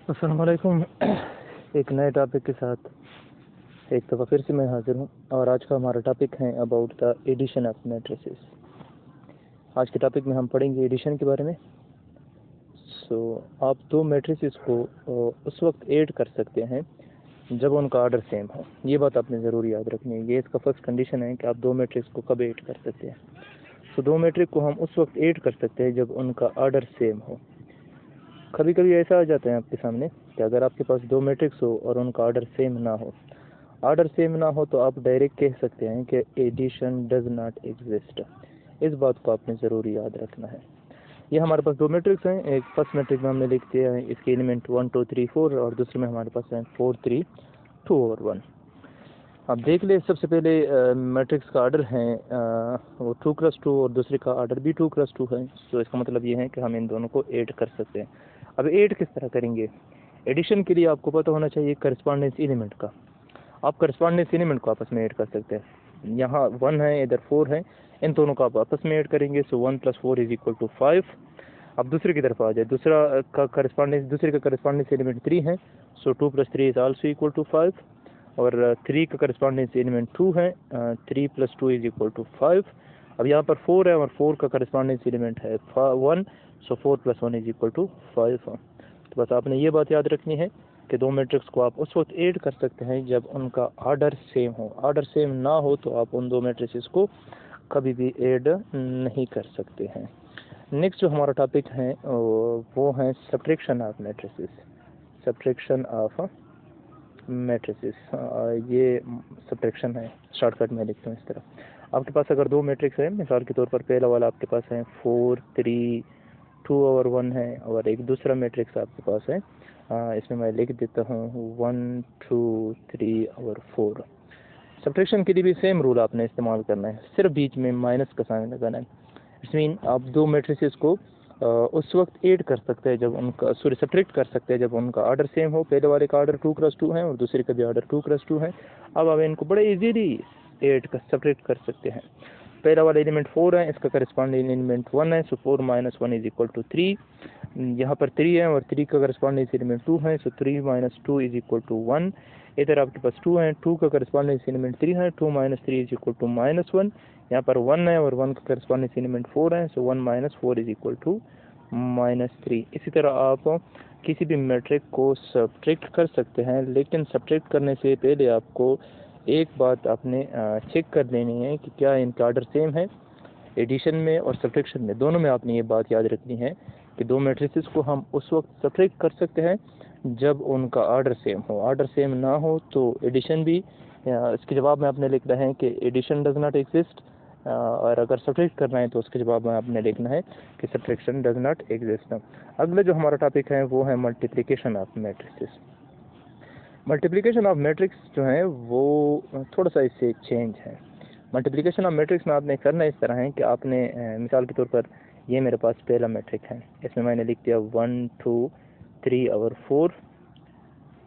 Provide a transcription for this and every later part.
अस्सलाम वालेकुम। एक नए टॉपिक के साथ एक दफ़ा फिर से मैं हाज़िर हूँ और आज का हमारा टॉपिक है about the addition of matrices. आज के टॉपिक में हम पढ़ेंगे एडिशन के बारे में। आप दो मैट्रिसेस को उस वक्त ऐड कर सकते हैं जब उनका ऑर्डर सेम हो। ये बात आपने ज़रूर याद रखनी है। ये इसका फर्स्ट कंडीशन है कि आप दो मैट्रिक्स को कब ऐड कर सकते हैं। दो मैट्रिक को हम उस वक्त ऐड कर सकते हैं जब उनका ऑर्डर सेम हो। कभी कभी ऐसा आ जाता है आपके सामने कि अगर आपके पास दो मैट्रिक्स हो और उनका ऑर्डर सेम ना हो तो आप डायरेक्ट कह सकते हैं कि एडिशन डज नॉट एग्जिस्ट। इस बात को आपने ज़रूर याद रखना है। ये हमारे पास दो मैट्रिक्स हैं। एक फर्स्ट मैट्रिक में हमने लिख दिया है इसके एलिमेंट 1 2 3 4 और दूसरे में हमारे पास है 4 3 2 और 1। अब देख ले, सबसे पहले मैट्रिक्स का ऑर्डर है वो 2x2 और दूसरे का ऑर्डर भी 2x2 है। तो इसका मतलब ये है कि हम इन दोनों को ऐड कर सकते हैं। अब ऐड किस तरह करेंगे? एडिशन के लिए आपको पता होना चाहिए करस्पॉन्डेंस एलिमेंट का। आप करस्पॉन्डेंस एलिमेंट को आपस में ऐड कर सकते हैं। यहाँ 1 है, इधर 4 है, इन दोनों को आप आपस में ऐड करेंगे। सो 1 + 4 = 5। अब दूसरे की तरफ आ जाए, दूसरे का करस्पॉन्डेंस एलिमेंट 3 है। सो 2 + 3 = 5 और 3 का करस्पॉन्डेंस एलिमेंट 2 है। 3 + 2 = 5। अब यहाँ पर 4 है और 4 का करस्पॉन्डेंस एलिमेंट है 1। सो 4 + 1 = 5। तो बस आपने ये बात याद रखनी है कि दो मैट्रिक्स को आप उस वक्त ऐड कर सकते हैं जब उनका ऑर्डर सेम हो। ऑर्डर सेम ना हो तो आप उन दो मैट्रिसेस को कभी भी ऐड नहीं कर सकते हैं। नेक्स्ट जो हमारा टॉपिक है वो है subtraction of matrices. Subtraction of matrices, ये सब्ट्रैक्शन है। शॉर्टकट में लिखता हूँ इस तरह। आपके पास अगर दो मैट्रिक्स है, मिसाल के तौर पर पहला वाला आपके पास है 4 3 2 और 1 है और एक दूसरा मैट्रिक्स आपके पास है, इसमें मैं लिख देता हूँ 1 2 3 और 4। सब्ट्रैक्शन के लिए भी सेम रूल आपने इस्तेमाल करना है, सिर्फ बीच में माइनस का साइन लगाना है। इट मीन आप दो मैट्रिसेस को उस वक्त ऐड कर सकते हैं जब उनका सब्ट्रैक्ट कर सकते हैं जब उनका ऑर्डर सेम हो। पहले वाले का ऑर्डर 2x2 है और दूसरे का भी ऑर्डर 2x2 है। अब आप इनको बड़े इजीली ऐड कर सब्ट्रैक्ट कर सकते हैं। पहला वाला एलिमेंट 4 है, इसका करस्पॉन्डिंग एलिमेंट 1 है। सो 4 - 1 = 3। यहाँ पर 3 है और 3 का करस्पॉन्डिंग एलिमेंट 2 है। सो 3 - 2 = 1। इधर आपके पास 2 है, 2 का करस्पॉन्डिंग एलिमेंट 3 है। 2 - 3 = -1। यहाँ पर 1 है और 1 का करस्पॉन्डिंग एलिमेंट 4 है। सो 1 - 4 = -3। इसी तरह आप किसी भी मैट्रिक को सब्ट्रैक्ट कर सकते हैं, लेकिन सब्ट्रैक्ट करने से पहले आपको एक बात आपने चेक कर लेनी है कि क्या इनका ऑर्डर सेम है। एडिशन में और सब्ट्रैक्शन में, दोनों में आपने ये बात याद रखनी है कि दो मैट्रिसेस को हम उस वक्त सब्ट्रैक्ट कर सकते हैं जब उनका ऑर्डर सेम हो। ऑर्डर सेम ना हो तो एडिशन भी, इसके जवाब में आपने लिखना है कि एडिशन डज नॉट एग्जिस्ट, और अगर सब्ट्रैक्ट करना है तो उसके जवाब में आपने लिखना है कि सब्ट्रैक्शन डज नॉट एग्जिस्ट। अगला जो हमारा टॉपिक है वो है multiplication of matrices. Multiplication of matrix जो है वो थोड़ा सा इससे चेंज है। मल्टीप्लिकेशन ऑफ मैट्रिक्स में आपने करना इस तरह है कि आपने मिसाल के तौर पर ये मेरे पास पहला मैट्रिक है, इसमें मैंने लिख दिया 1 2 3 और 4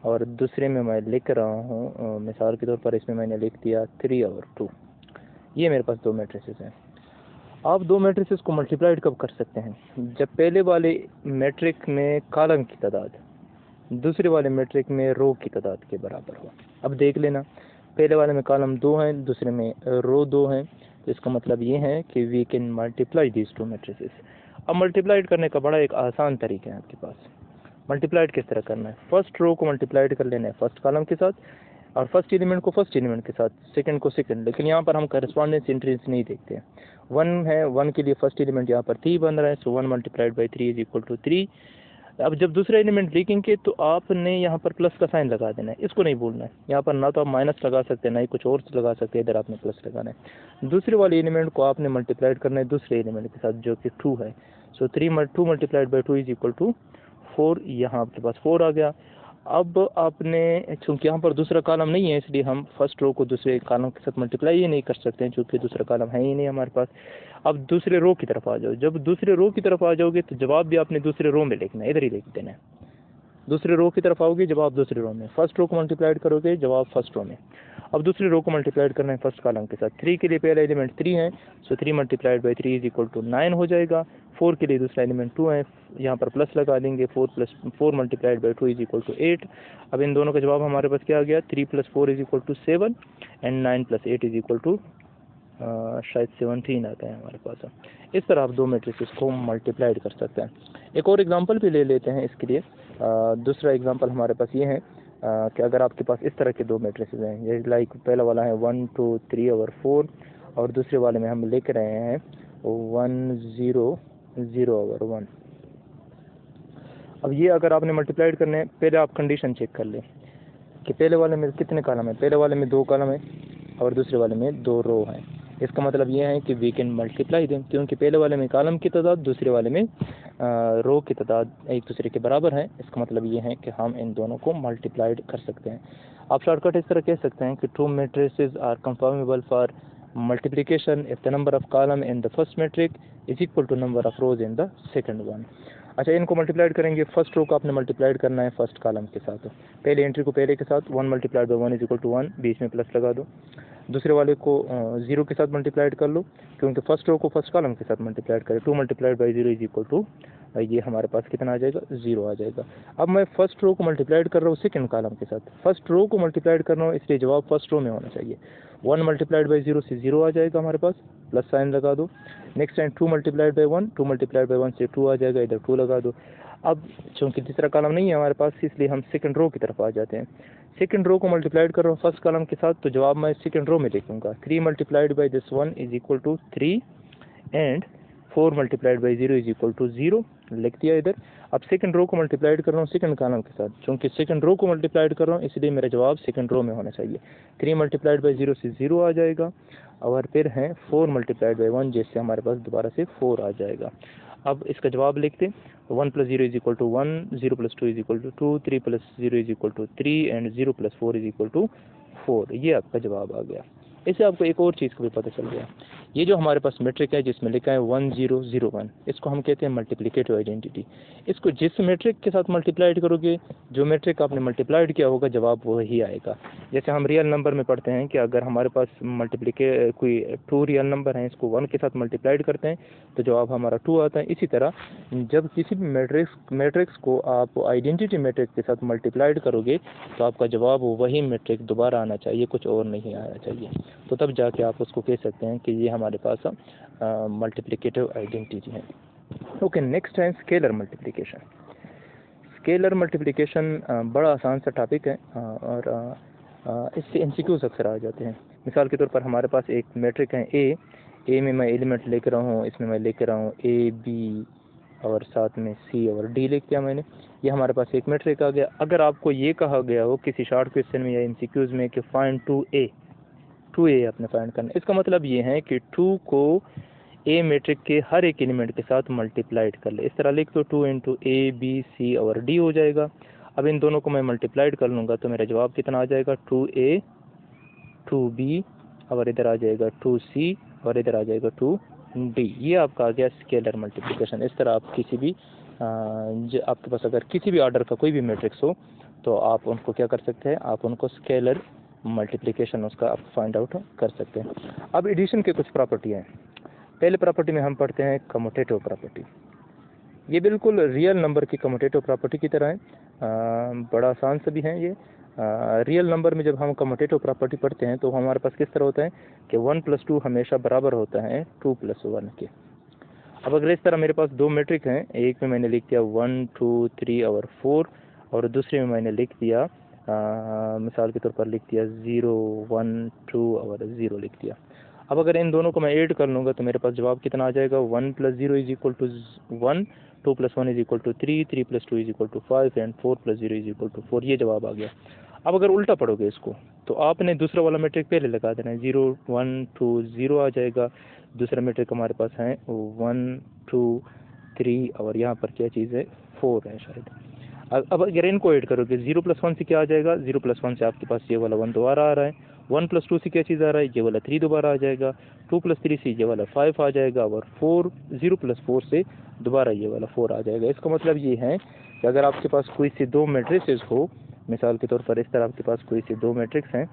और दूसरे में मैं लिख रहा हूँ मिसाल के तौर पर इसमें मैंने लिख दिया 3 और 2। ये मेरे पास दो मैट्रिसेस हैं। आप दो मैट्रिसेस को मल्टीप्लाइड कब कर सकते हैं? जब पहले वाले मैट्रिक में कॉलम की तादाद दूसरे वाले मैट्रिक में रो की तादाद के बराबर हो। अब देख लेना, पहले वाले में कॉलम 2 हैं, दूसरे में रो 2 हैं। तो इसका मतलब ये है कि we can multiply these two matrices. अब मल्टीप्लाइड करने का बड़ा एक आसान तरीका है आपके पास। मल्टीप्लाइड किस तरह करना है? फर्स्ट रो को मल्टीप्लाइड कर लेना है फर्स्ट कॉलम के साथ और फर्स्ट एलिमेंट को फर्स्ट एलिमेंट के साथ, सेकंड को सेकंड। लेकिन यहाँ पर हम करस्पॉन्डेंस एंट्रीज नहीं देखते हैं। 1 है, 1 के लिए फर्स्ट एलिमेंट यहाँ पर 3 बन रहा है। सो 1 × 3 = 3। अब जब दूसरा एलिमेंट लिखेंगे तो आपने यहाँ पर प्लस का साइन लगा देना है, इसको नहीं भूलना है। यहाँ पर ना तो आप माइनस लगा सकते हैं ना ही कुछ और लगा सकते हैं, इधर आपने प्लस लगाना है। दूसरे वाले एलिमेंट को आपने मल्टीप्लाइड करना है दूसरे एलिमेंट के साथ जो कि 2 है। सो 2 × 2 = 4। यहाँ आपके पास 4 आ गया। अब आपने, चूंकि यहाँ पर दूसरा कॉलम नहीं है इसलिए हम फर्स्ट रो को दूसरे कॉलम के साथ मल्टीप्लाई ही नहीं कर सकते हैं, चूंकि दूसरा कॉलम है ही नहीं हमारे पास। अब दूसरे रो की तरफ आ जाओ। जब दूसरे रो की तरफ आ जाओगे तो जवाब भी आपने दूसरे रो में लिखना है, इधर ही लिख देना है। दूसरे रो की तरफ आओगे, जवाब दूसरी रो में। फर्स्ट रो को मल्टीप्लाइड करोगे, जवाब फर्स्ट रो में। अब दूसरी रो को मल्टीप्लाइड करना है फर्स्ट कॉलम के साथ। 3 के लिए पहला एलिमेंट 3 है, so 3 multiplied by 3 is equal to 9 हो जाएगा। 4 के लिए दूसरा एलिमेंट 2 है, यहाँ पर प्लस लगा देंगे। 4 multiplied by 2 is equal to 8। अब इन दोनों का जवाब हमारे पास क्या आ गया, 3 + 4 is equal to 7 and 9 + 8 is equal to शायद 17 आता है हमारे पास। इस तरह आप दो मैट्रिसेस को मल्टीप्लाइड कर सकते हैं। एक और एग्जांपल भी ले लेते हैं इसके लिए। दूसरा एग्जांपल हमारे पास ये है कि अगर आपके पास इस तरह के दो मैट्रिसेस हैं, ये लाइक पहला वाला है 1 2 3 और 4, और दूसरे वाले में हम लिख रहे हैं 1 0 0 और 1। अब ये अगर आपने मल्टीप्लाइड करने हैं, पहले आप कंडीशन चेक कर लें कि पहले वाले में कितने कॉलम है। पहले वाले में 2 कॉलम है और दूसरे वाले में 2 रो हैं। इसका मतलब ये है कि वी कैन मल्टीप्लाई देम, क्योंकि पहले वाले में कॉलम की तादाद, दूसरे वाले में रो की तादाद एक दूसरे के बराबर है। इसका मतलब ये है कि हम इन दोनों को मल्टीप्लाइड कर सकते हैं। आप शॉर्टकट इस तरह कह सकते हैं कि 2 matrices are conformable for multiplication if the number of column in the first matrix is equal to number of rows in the second one. अच्छा, इनको मल्टीप्लाइड करेंगे। फर्स्ट रो को आपने मल्टीप्लाइड करना है फर्स्ट कॉलम के साथ, पहले एंट्री को पहले के साथ। 1 multiplied by 1 is equal to 1, बीच में प्लस लगा दो। दूसरे वाले को 0 के साथ मल्टीप्लाइड कर लो, क्योंकि फर्स्ट रो को फर्स्ट कॉलम के साथ मल्टीप्लाइड करें। 2 multiplied by 0 is equal to, ये हमारे पास कितना आ जाएगा, 0 आ जाएगा। अब मैं फर्स्ट रो को मल्टीप्लाइड कर रहा हूँ सेकंड कॉलम के साथ। फर्स्ट रो को मल्टीप्लाइड कर रहा हूँ, इसलिए जवाब फर्स्ट रो में होना चाहिए। 1 मल्टीप्लाइड बाई 0 से 0 आ जाएगा हमारे पास, प्लस साइन लगा दो। Next time 2 multiplied by 1, 2 multiplied by 1 से 2 आ जाएगा, इधर 2 लगा दो। अब चूँकि तीसरा कॉलम नहीं है हमारे पास, इसलिए हम सेकंड रो की तरफ आ जाते हैं। सेकंड रो को मल्टीप्लाइड कर रहा हूँ फर्स्ट कॉलम के साथ, तो जवाब मैं सेकंड रो में लिखूंगा। 3 multiplied by this 1 is equal to 3 and 4 multiplied by 0 is equal to 0, लिख दिया इधर। अब सेकंड रो को मल्टीप्लाइड कर रहा हूँ सेकंड कॉलम के साथ, क्योंकि सेकंड रो को मल्टीप्लाइड कर रहा हूँ इसलिए मेरा जवाब सेकंड रो में होना चाहिए। 3 मल्टीप्लाइड बाई 0 से 0 आ जाएगा, और फिर है 4 मल्टीप्लाइड बाई 1, जिससे हमारे पास दोबारा से 4 आ जाएगा। अब इसका जवाब लिखते हैं। 1 + 0 is equal to 1, 0 + 2 is equal to 2, 3 + 0 is equal to 3 and 0 + 4 is equal to 4। ये आपका जवाब आ गया। इससे आपको एक और चीज़ का भी पता चल गया, ये जो हमारे पास मैट्रिक है जिसमें लिखा है 1 0 0 1, इसको हम कहते हैं मल्टीप्लिकेटिव आइडेंटिटी। इसको जिस मैट्रिक के साथ मल्टीप्लाइड करोगे, जो मैट्रिक आपने मल्टीप्लाइड किया होगा, जवाब वही आएगा। जैसे हम रियल नंबर में पढ़ते हैं कि अगर हमारे पास कोई 2 रियल नंबर हैं, इसको 1 के साथ मल्टीप्लाइड करते हैं तो जवाब हमारा 2 आता है। इसी तरह जब किसी भी मैट्रिक्स को आप आइडेंटिटी मैट्रिक के साथ मल्टीप्लाइड करोगे तो आपका जवाब वही मैट्रिक दोबारा आना चाहिए, कुछ और नहीं आना चाहिए। तो तब जाके आप उसको कह सकते हैं कि ये हमारे पास मल्टीप्लिकेटिव आइडेंटिटी है। ओके, नेक्स्ट है स्केलर मल्टीप्लिकेशन। स्केलर मल्टीप्लिकेशन बड़ा आसान सा टॉपिक है, और इससे एमसीक्यूज अक्सर आ जाते हैं। मिसाल के तौर पर हमारे पास एक मैट्रिक है ए में मैं एलिमेंट लेकर रहा हूँ, इसमें मैं लेकर रहा हूँ ए बी और साथ में सी और डी लिख दिया मैंने। ये हमारे पास एक मैट्रिक आ गया। अगर आपको ये कहा गया हो किसी शॉर्ट क्वेश्चन में या एमसीक्यूज में कि फाइंड 2a आपने फाइंड करना, इसका मतलब ये है कि 2 को ए मैट्रिक के हर एक एलिमेंट के साथ मल्टीप्लाइड कर ले। इस तरह लिख दो 2 × a b c और d हो जाएगा। अब इन दोनों को मैं मल्टीप्लाइड कर लूँगा तो मेरा जवाब कितना आ जाएगा, 2a 2b और इधर आ जाएगा 2c और इधर आ जाएगा 2d। ये आपका आ गया स्केलर मल्टीप्लिकेशन। इस तरह आप किसी भी आपके पास अगर किसी भी ऑर्डर का कोई भी मैट्रिक्स हो तो आप उनको क्या कर सकते हैं, आप उनको स्केलर मल्टीप्लिकेशन उसका आप फाइंड आउट कर सकते हैं। अब एडिशन के कुछ प्रॉपर्टी हैं। पहले प्रॉपर्टी में हम पढ़ते हैं कम्यूटेटिव प्रॉपर्टी। ये बिल्कुल रियल नंबर की कम्यूटेटिव प्रॉपर्टी की तरह है, बड़ा आसान सा भी है ये। रियल नंबर में जब हम कम्यूटेटिव प्रॉपर्टी पढ़ते हैं तो हमारे पास किस तरह होता है कि 1 + 2 हमेशा बराबर होता है 2 + 1 के। अब अगर इस तरह मेरे पास दो मैट्रिक हैं, एक में मैंने लिख दिया 1 2 3 और 4, और दूसरे में मैंने लिख दिया मिसाल के तौर पर लिख दिया 0 1 2 और 0 लिख दिया। अब अगर इन दोनों को मैं ऐड कर लूँगा तो मेरे पास जवाब कितना आ जाएगा, 1 + 0 is equal to 1, 2 + 1 is equal to 3, 3 + 2 is equal to 5 and 4 + 0 is equal to 4। ये जवाब आ गया। अब अगर उल्टा पढ़ोगे इसको तो आपने दूसरा वाला मैट्रिक पहले लगा देना है, 0 1 2 0 आ जाएगा। दूसरा मैट्रिक हमारे पास है 1 2 3 और यहाँ पर क्या चीज़ है, 4 है शायद। अब अगर इनको ऐड करोगे 0 + 1 से क्या आ जाएगा, 0 + 1 से आपके पास ये वाला 1 दोबारा आ रहा है। 1 + 2 से क्या चीज़ आ रहा है, ये वाला 3 दोबारा आ जाएगा। 2 + 3 से ये वाला 5 आ जाएगा, और 0 + 4 से दोबारा ये वाला 4 आ जाएगा। इसका मतलब ये है कि अगर आपके पास कोई सी दो मैट्रिसेस हो, मिसाल के तौर पर इस तरह आपके पास कोई सी दो मैट्रिक्स हैं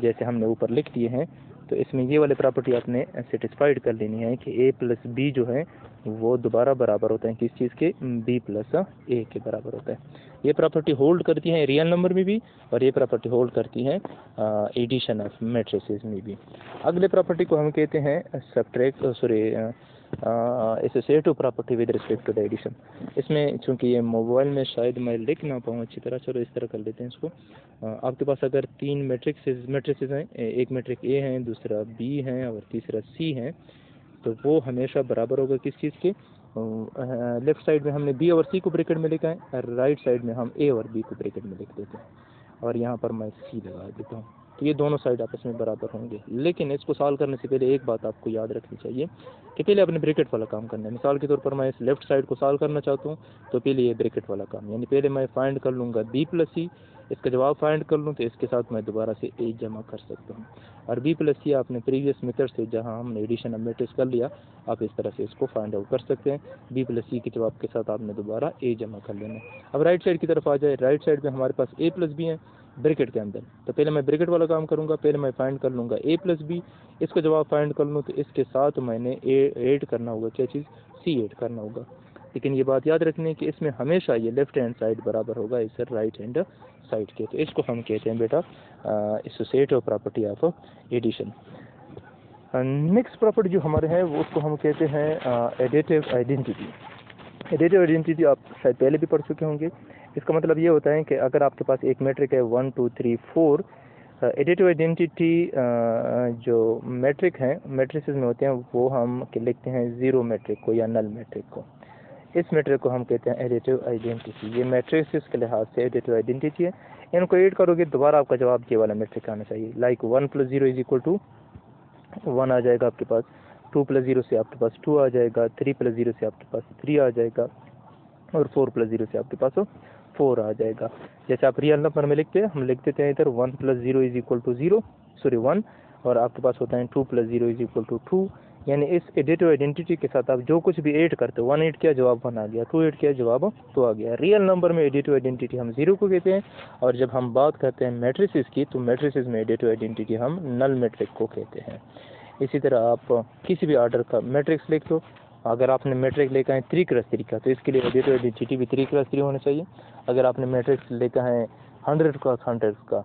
जैसे हमने ऊपर लिख दिए हैं, तो इसमें ये वाली प्रॉपर्टी आपने सेटिस्फाइड कर लेनी है कि a प्लस बी जो है वो दोबारा बराबर होता है किस चीज़ के, b प्लस a के बराबर होता है। ये प्रॉपर्टी होल्ड करती है रियल नंबर में भी और ये प्रॉपर्टी होल्ड करती है एडिशन ऑफ मैट्रिसेस में भी। अगले प्रॉपर्टी को हम कहते हैं subtract associative property with respect to the addition. इसमें चूंकि ये मोबाइल में शायद मैं लिख ना पाऊँ अच्छी तरह, चलो इस तरह कर लेते हैं इसको। आपके पास अगर तीन मैट्रिक्सेस हैं, एक मैट्रिक ए है, दूसरा बी है और तीसरा सी है, तो वो हमेशा बराबर होगा किस चीज़ के, लेफ्ट साइड में हमने बी और सी को ब्रैकेट में लिखा है और राइट साइड में हम ए और बी को ब्रैकेट में लिख देते हैं और यहाँ पर मैं सी लगा देता हूँ। तो ये दोनों साइड आपस में बराबर होंगे। लेकिन इसको सॉल्व करने से पहले एक बात आपको याद रखनी चाहिए कि पहले अपने ब्रैकेट वाला काम करना है। मिसाल के तौर पर मैं इस लेफ्ट साइड को सॉल्व करना चाहता हूँ तो पहले ये ब्रैकेट वाला काम, यानी पहले मैं फाइंड कर लूँगा बी प्लस सी, इसका जवाब फाइंड कर लूँ तो इसके साथ मैं दोबारा से ए जमा कर सकता हूँ। और बी प्लस सी आपने प्रीवियस मेथड से जहाँ हमने एडिशन ऑफ मैट्रिक्स कर लिया, आप इस तरह से इसको फाइंड आउट कर सकते हैं। बी प्लस सी के जवाब के साथ आपने दोबारा ए जमा कर लेना है। अब राइट साइड की तरफ आ जाए, राइट साइड में हमारे पास ए प्लस बी है ब्रैकेट के अंदर, तो पहले मैं ब्रैकेट वाला काम करूँगा, पहले मैं फाइंड कर लूँगा ए प्लस बी, इसका जवाब फाइंड कर लूँ तो इसके साथ मैंने ऐड करना होगा, क्या चीज़, सी ऐड करना होगा। लेकिन ये बात याद रखनी है कि इसमें हमेशा ये लेफ्ट हैंड साइड बराबर होगा इस राइट हैंड साइड के, तो इसको हम कहते हैं बेटा associative property of addition. Next property जो हमारे हैं वो उसको हम कहते हैं एडिटिव आइडेंटिटी। एडिटिव आइडेंटिटी आप शायद पहले भी पढ़ चुके होंगे। इसका मतलब ये होता है कि अगर आपके पास एक मैट्रिक है 1 2 3 4, एडिटिव आइडेंटिटी जो मैट्रिक हैं मैट्रिसेस में होते हैं वो हम लिखते हैं ज़ीरो मैट्रिक को या नल मैट्रिक को। इस मैट्रिक को हम कहते हैं एडिटिव आइडेंटिटी। ये मैट्रिक्स के लिहाज से एडिटिव आइडेंटिटी है। इनको ऐड करोगे दोबारा आपका जवाब ये वाला मैट्रिक आना चाहिए। लाइक 1 + 0 = 1 आ जाएगा आपके पास, 2 + 0 से आपके पास 2 आ जाएगा, 3 + 0 से आपके पास 3 आ जाएगा और 4 + 0 से आपके पास 4 आ जाएगा। जैसे आप रियल नंबर में लिखते हैं, हम लिख देते हैं इधर 1 + 0 = 0, सॉरी 1, और आपके पास होता है 2 + 0 = 2। यानी इस एडिटिव आइडेंटिटी के साथ आप जो कुछ भी ऐड करते हो, 1 ऐड किया जवाब 1 आ गया, 2 ऐड किया जवाब 2 आ गया। रियल नंबर में एडिटिव आइडेंटिटी हम 0 को कहते हैं, और जब हम बात करते हैं मैट्रिसेस की तो मैट्रिसेस में एडिटिव आइडेंटिटी हम नल मैट्रिक को कहते हैं। इसी तरह आप किसी भी ऑर्डर का मैट्रिक्स लिख दो, अगर आपने मैट्रिक लेकर है 3 × 3 का तो इसके लिए एडिटिव आइडेंटिटी भी 3 × 3 होना चाहिए। अगर आपने मैट्रिक्स लेकर है 100 × 100 का,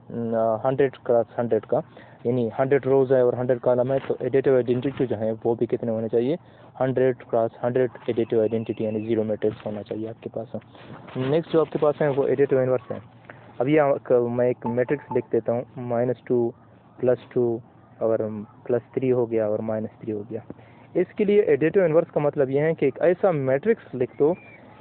100 × 100 का, यानी 100 रोज़ है और 100 कॉलम है, तो एडिटिव आइडेंटिटी जो है वो भी कितने होने चाहिए, 100 × 100 एडिटिव आइडेंटिटी यानी 0 मैट्रिक्स होना चाहिए आपके पास। नेक्स्ट जो आपके पास है वो एडिटिव इनवर्स है। अब ये मैं एक मैट्रिक्स लिख देता हूँ, -2 +2 और +3 हो गया और -3 हो गया। इसके लिए एडिटिव इनवर्स का मतलब यह है कि एक ऐसा मैट्रिक्स लिख दो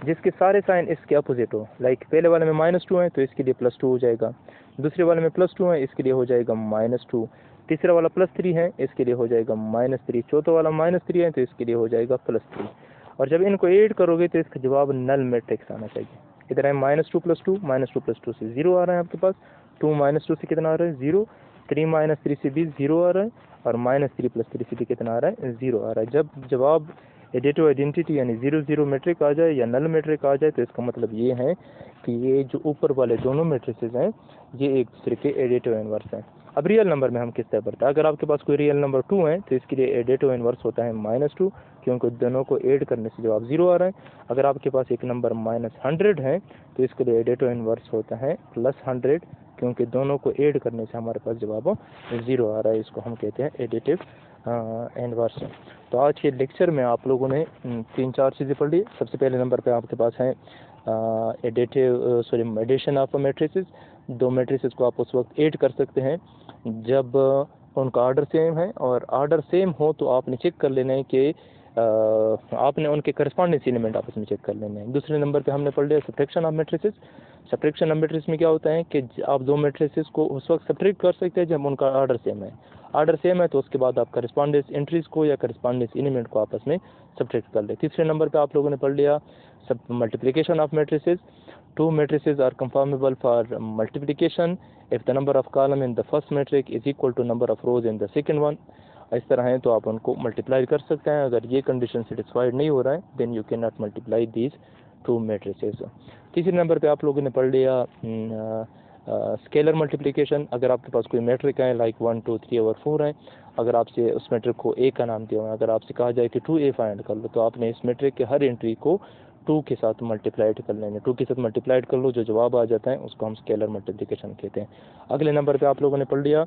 जिसके सारे साइन इसके अपोजिट हो। लाइक पहले वाले में -2 है तो इसके लिए +2 हो जाएगा, दूसरे वाले में +2 है इसके लिए हो जाएगा -2, तीसरा वाला +3 है इसके लिए हो जाएगा -3, चौथा वाला -3 है तो इसके लिए हो जाएगा +3। और जब इनको ऐड करोगे तो इसका जवाब नल मैट्रिक्स आना चाहिए। इधर है -2 + 2, -2 + 2 से 0 आ रहा है आपके पास, 2 - 2 से कितना आ रहा है 0, 3 - 3 से भी 0 आ रहा है, और -3 + 3 से भी कितना आ रहा है 0 आ रहा है। जब जवाब एडिटिव आइडेंटिटी यानी 0 0 मैट्रिक आ जाए या नल मैट्रिक आ जाए तो इसका मतलब ये है कि ये जो ऊपर वाले दोनों मैट्रिसेस हैं ये एक दूसरे के एडिटिव इनवर्स हैं। अब रियल नंबर में हम किस तरह पढ़ते हैं, अगर आपके पास कोई रियल नंबर 2 है तो इसके लिए एडिटिव इनवर्स होता है -2, क्योंकि दोनों को ऐड करने से जवाब 0 आ रहा है। अगर आपके पास एक नंबर -100 है तो इसके लिए एडिटिव इनवर्स होता है +100, क्योंकि दोनों को ऐड करने से हमारे पास जवाब 0 आ रहा है। इसको हम कहते हैं एडिटिव इनवर्स। तो आज के लेक्चर में आप लोगों ने 3-4 चीज़ें पढ़ ली। सबसे पहले नंबर पे आपके पास है एडिशन ऑफ मैट्रिसेस। दो मैट्रिसेस को आप उस वक्त ऐड कर सकते हैं जब उनका ऑर्डर सेम है, और ऑर्डर सेम हो तो आपने चेक कर लेना है कि आपने उनके करस्पॉन्डेंस एलिमेंट आपस में चेक कर लेने हैं। दूसरे नंबर पे हमने पढ़ लिया subtraction of matrices. Subtraction of matrix में क्या होता है कि आप दो मैट्रिसेस को उस वक्त सब्ट्रैक्ट कर सकते हैं जब उनका ऑर्डर सेम है। ऑर्डर सेम है तो उसके बाद आप करस्पॉन्डेंस एंट्रीज को या करस्पॉन्डेंस एलिमेंट को आपस में सब्ट्रैक्ट कर ले। तीसरे नंबर पे आप लोगों ने पढ़ लिया सब multiplication of matrices. Two matrices are conformable for multiplication if the number of column in the first matrix is equal to number of rows in the second one. इस तरह है तो आप उनको मल्टीप्लाई कर सकते हैं। अगर ये कंडीशन सेटिस्फाइड नहीं हो रहा है then you cannot multiply these to matrices. तीसरे नंबर पे आप लोगों ने पढ़ लिया स्केलर मल्टीप्लिकेशन। अगर आपके पास कोई मैट्रिक है लाइक 1 2 3 और 4 है, अगर आपसे उस मैट्रिक को ए का नाम दिया हुआ है, अगर आपसे कहा जाए कि 2a फाइंड कर लो, तो आपने इस मैट्रिक के हर एंट्री को 2 के साथ मल्टीप्लाइड कर लेंगे। 2 के साथ मल्टीप्लाइड कर लो, जो जवाब आ जाता है उसको हम स्केलर मल्टीप्लिकेशन कहते हैं। अगले नंबर पे आप लोगों ने पढ़ लिया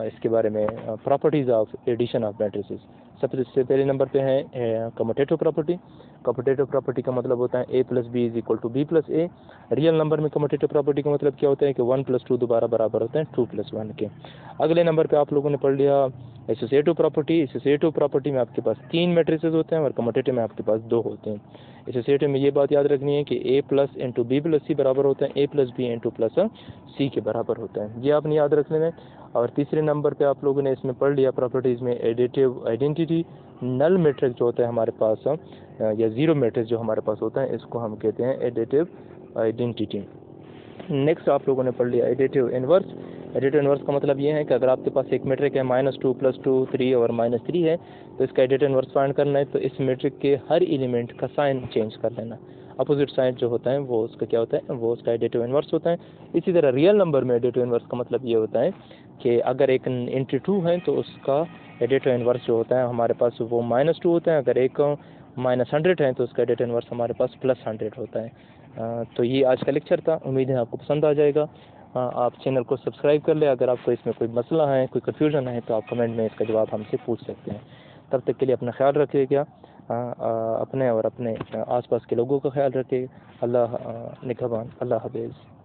इसके बारे में properties of addition of matrices. सबसे पहले नंबर पे है कम्यूटेटिव प्रॉपर्टी। कम्यूटेटिव प्रॉपर्टी का मतलब होता है a plus B is equal to B plus A. Real number में कम्यूटेटिव प्रॉपर्टी का मतलब क्या होता है कि 1 + 2 दोबारा बराबर होते हैं 2 + 1 के। अगले नंबर पे आप लोगों ने पढ़ लिया एसोसिएटिव प्रॉपर्टी। एसोसिएटिव प्रॉपर्टी में आपके पास 3 मैट्रिसेस होते हैं और कम्यूटेटिव में आपके पास 2 होते हैं। एसोसिएटिव में ये बात याद रखनी है कि a plus into b plus c बराबर होता है a plus b into plus c के बराबर होता है, ये आपने याद रखने में। और तीसरे नंबर पे आप लोगों ने इसमें पढ़ लिया प्रॉपर्टीज़ में एडिटिव आइडेंटिटी। नल मैट्रिक्स जो होता है हमारे पास या ज़ीरो मैट्रिक्स जो हमारे पास होता है, इसको हम कहते हैं एडिटिव आइडेंटिटी। नेक्स्ट आप लोगों ने पढ़ लिया एडिटिव इनवर्स। एडिटिव इनवर्स का मतलब ये है कि अगर आपके पास एक मैट्रिक है -2 + 2 3 और -3 है, तो इसका एडिटिव इनवर्स फाइंड करना है, तो इस मैट्रिक के हर एलिमेंट का साइन चेंज कर लेना। अपोजिट साइन जो होता है वो उसका क्या होता है, वो उसका एडिटिव इनवर्स होता है। इसी तरह रियल नंबर में एडिटिव इनवर्स का मतलब ये होता है कि अगर एक एंट्री 2 है तो उसका एडिटिव इनवर्स जो होता है हमारे पास वो -2 होता है। अगर एक -100 है तो उसका एडिटिव इनवर्स हमारे पास +100 होता है। तो ये आज का लेक्चर था, उम्मीद है आपको पसंद आ जाएगा। आप चैनल को सब्सक्राइब कर लें। अगर आपको इसमें कोई मसला है, कोई कन्फ्यूजन है, तो आप कमेंट में इसका जवाब हमसे पूछ सकते हैं। तब तक के लिए अपना ख्याल रखिएगा, अपने और अपने आसपास के लोगों का ख्याल रखिए। अल्लाह निगहबान, अल्लाह हाफ़िज़।